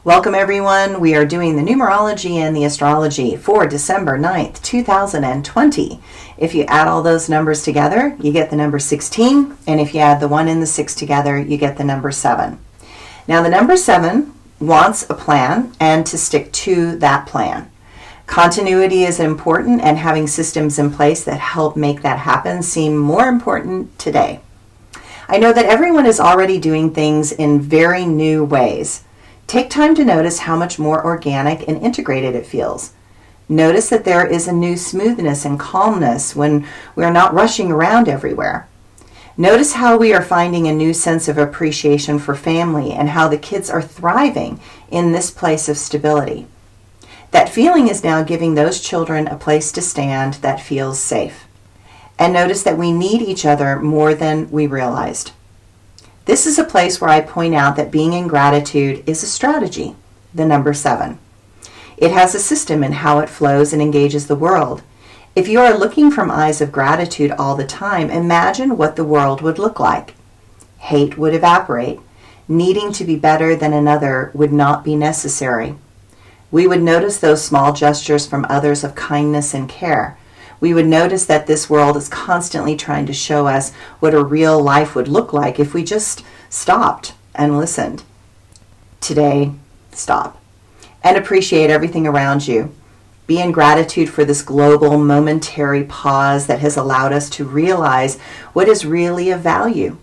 Welcome everyone. We are doing the numerology and the astrology for December 9th, 2020. If you add all those numbers together, you get the number 16. And if you add the 1 and the 6 together, you get the number 7. Now the number 7 wants a plan and to stick to that plan. Continuity is important, and having systems in place that help make that happen seem more important today. I know that everyone is already doing things in very new ways. Take time to notice how much more organic and integrated it feels. Notice that there is a new smoothness and calmness when we are not rushing around everywhere. Notice how we are finding a new sense of appreciation for family and how the kids are thriving in this place of stability. That feeling is now giving those children a place to stand that feels safe. And notice that we need each other more than we realized. This is a place where I point out that being in gratitude is a strategy, the number 7. It has a system in how it flows and engages the world. If you are looking from eyes of gratitude all the time, imagine what the world would look like. Hate would evaporate. Needing to be better than another would not be necessary. We would notice those small gestures from others of kindness and care. We would notice that this world is constantly trying to show us what a real life would look like if we just stopped and listened. Today, stop and appreciate everything around you. Be in gratitude for this global momentary pause that has allowed us to realize what is really of value.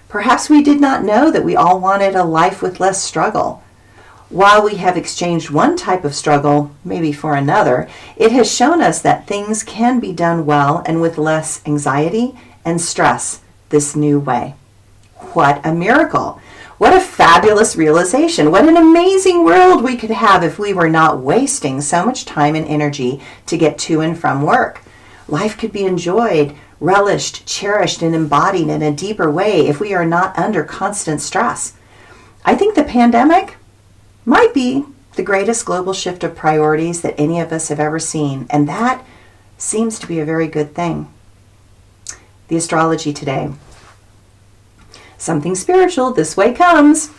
Perhaps we did not know that we all wanted a life with less struggle. While we have exchanged one type of struggle, maybe for another, it has shown us that things can be done well and with less anxiety and stress this new way. What a miracle! What a fabulous realization! What an amazing world we could have if we were not wasting so much time and energy to get to and from work. Life could be enjoyed, relished, cherished, and embodied in a deeper way if we are not under constant stress. I think the pandemic might be the greatest global shift of priorities that any of us have ever seen, and that seems to be a very good thing. The astrology today. Something spiritual, this way comes.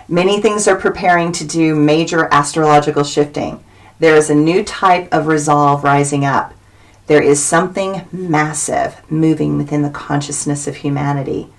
Many things are preparing to do major astrological shifting. There is a new type of resolve rising up. There is something massive moving within the consciousness of humanity.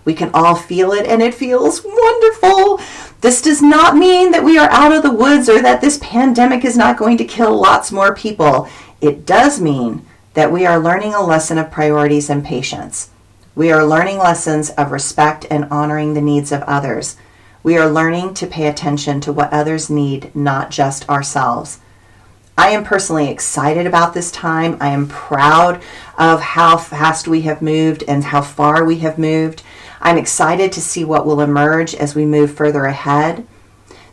We can all feel it, and it feels wonderful. This does not mean that we are out of the woods or that this pandemic is not going to kill lots more people. It does mean that we are learning a lesson of priorities and patience. We are learning lessons of respect and honoring the needs of others. We are learning to pay attention to what others need, not just ourselves. I am personally excited about this time. I am proud of how fast we have moved and how far we have moved. I'm excited to see what will emerge as we move further ahead.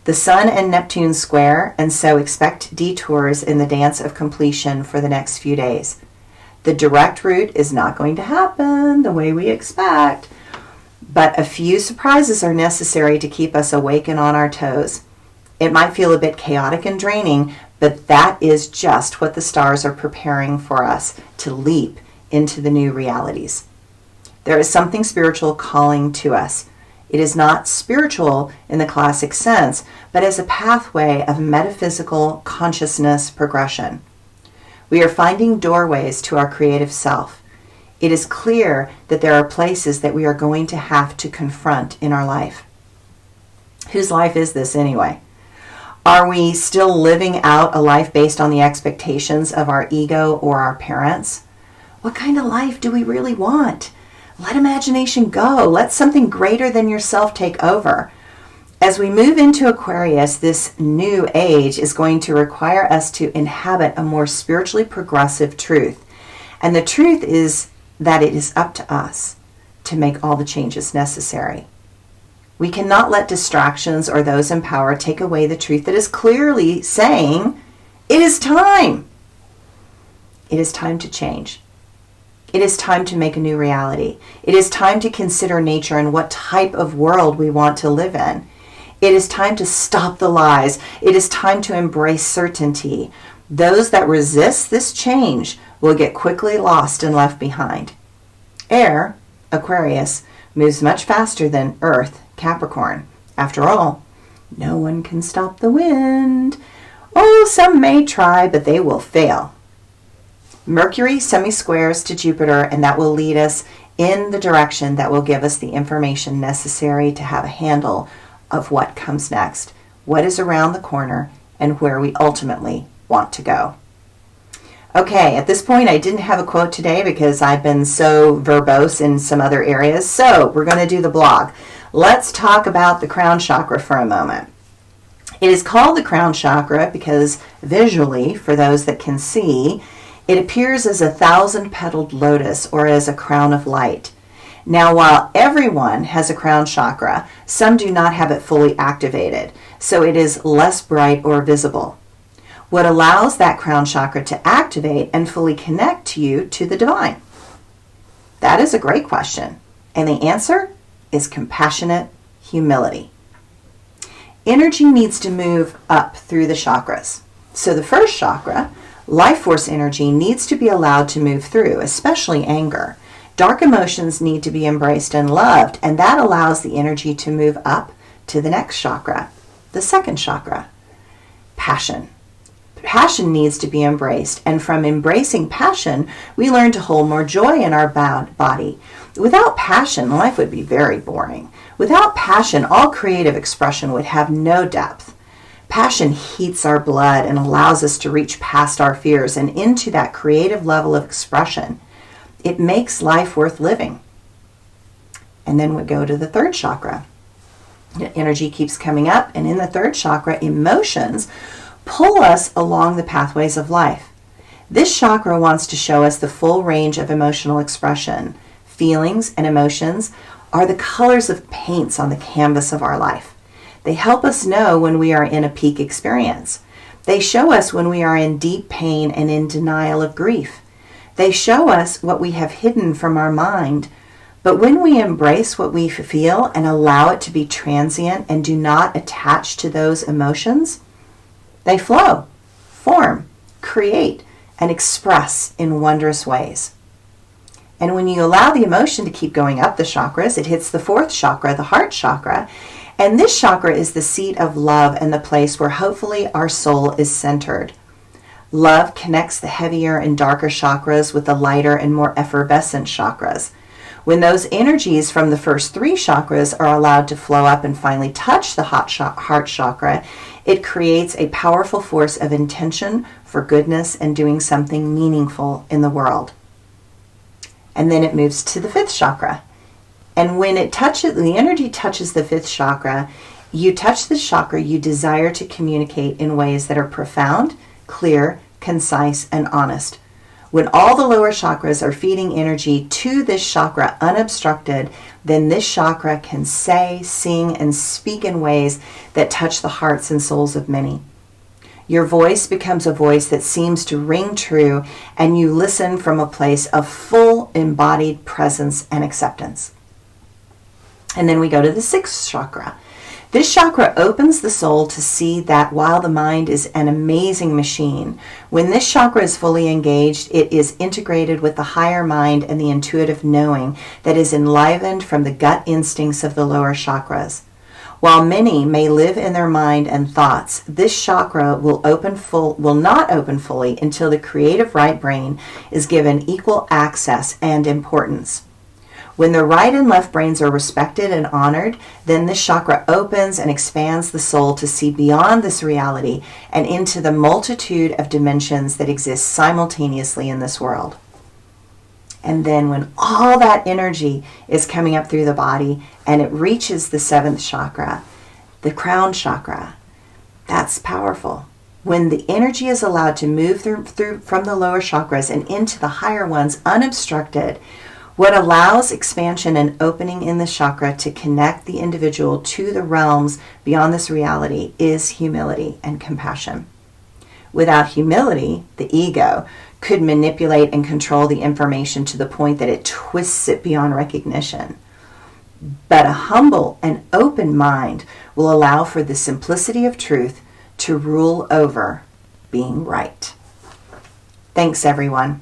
The Sun and Neptune square, and so expect detours in the dance of completion for the next few days. The direct route is not going to happen the way we expect, but a few surprises are necessary to keep us awake and on our toes. It might feel a bit chaotic and draining, but that is just what the stars are preparing for us to leap into the new realities. There is something spiritual calling to us. It is not spiritual in the classic sense, but as a pathway of metaphysical consciousness progression. We are finding doorways to our creative self. It is clear that there are places that we are going to have to confront in our life. Whose life is this anyway? Are we still living out a life based on the expectations of our ego or our parents? What kind of life do we really want? Let imagination go. Let something greater than yourself take over. As we move into Aquarius, this new age is going to require us to inhabit a more spiritually progressive truth. And the truth is that it is up to us to make all the changes necessary. We cannot let distractions or those in power take away the truth that is clearly saying, it is time. It is time to change. It is time to make a new reality. It is time to consider nature and what type of world we want to live in. It is time to stop the lies. It is time to embrace certainty. Those that resist this change will get quickly lost and left behind. Air, Aquarius, moves much faster than Earth, Capricorn. After all, No one can stop the wind. Oh, some may try, but they will fail. Mercury semi-squares to Jupiter, and that will lead us in the direction that will give us the information necessary to have a handle of what comes next, what is around the corner, and where we ultimately want to go. Okay, at this point I didn't have a quote today because I've been so verbose in some other areas, so we're going to do the blog. Let's talk about the crown chakra for a moment. It is called the crown chakra because visually, for those that can see, it appears as a 1,000-petaled lotus or as a crown of light. Now, while everyone has a crown chakra, some do not have it fully activated, so it is less bright or visible. What allows that crown chakra to activate and fully connect you to the divine? That is a great question, and the answer is compassionate humility. Energy needs to move up through the chakras. So the first chakra, life force energy, needs to be allowed to move through, especially anger. Dark emotions need to be embraced and loved, and that allows the energy to move up to the next chakra, the second chakra, passion. Passion needs to be embraced, and from embracing passion, we learn to hold more joy in our body. Without passion, life would be very boring. Without passion, all creative expression would have no depth. Passion heats our blood and allows us to reach past our fears and into that creative level of expression. It makes life worth living. And then we go to the third chakra. The energy keeps coming up, and in the third chakra, emotions pull us along the pathways of life. This chakra wants to show us the full range of emotional expression. Feelings and emotions are the colors of paints on the canvas of our life. They help us know when we are in a peak experience. They show us when we are in deep pain and in denial of grief. They show us what we have hidden from our mind. But when we embrace what we feel and allow it to be transient and do not attach to those emotions, they flow, form, create, and express in wondrous ways. And when you allow the emotion to keep going up the chakras, it hits the fourth chakra, the heart chakra. And this chakra is the seat of love and the place where hopefully our soul is centered. Love connects the heavier and darker chakras with the lighter and more effervescent chakras. When those energies from the first three chakras are allowed to flow up and finally touch the heart chakra, it creates a powerful force of intention for goodness and doing something meaningful in the world. And then it moves to the fifth chakra. And when it touches, the energy touches the fifth chakra, you touch the chakra you desire to communicate in ways that are profound, clear, concise, and honest. When all the lower chakras are feeding energy to this chakra unobstructed, then this chakra can say, sing, and speak in ways that touch the hearts and souls of many. Your voice becomes a voice that seems to ring true, and you listen from a place of full embodied presence and acceptance. And then we go to the sixth chakra. This chakra opens the soul to see that while the mind is an amazing machine, when this chakra is fully engaged, it is integrated with the higher mind and the intuitive knowing that is enlivened from the gut instincts of the lower chakras. While many may live in their mind and thoughts, this chakra will not open fully until the creative right brain is given equal access and importance. When the right and left brains are respected and honored, then this chakra opens and expands the soul to see beyond this reality and into the multitude of dimensions that exist simultaneously in this world. And then when all that energy is coming up through the body and it reaches the seventh chakra, the crown chakra, that's powerful. When the energy is allowed to move through from the lower chakras and into the higher ones unobstructed, what allows expansion and opening in the chakra to connect the individual to the realms beyond this reality is humility and compassion. Without humility, the ego could manipulate and control the information to the point that it twists it beyond recognition. But a humble and open mind will allow for the simplicity of truth to rule over being right. Thanks, everyone.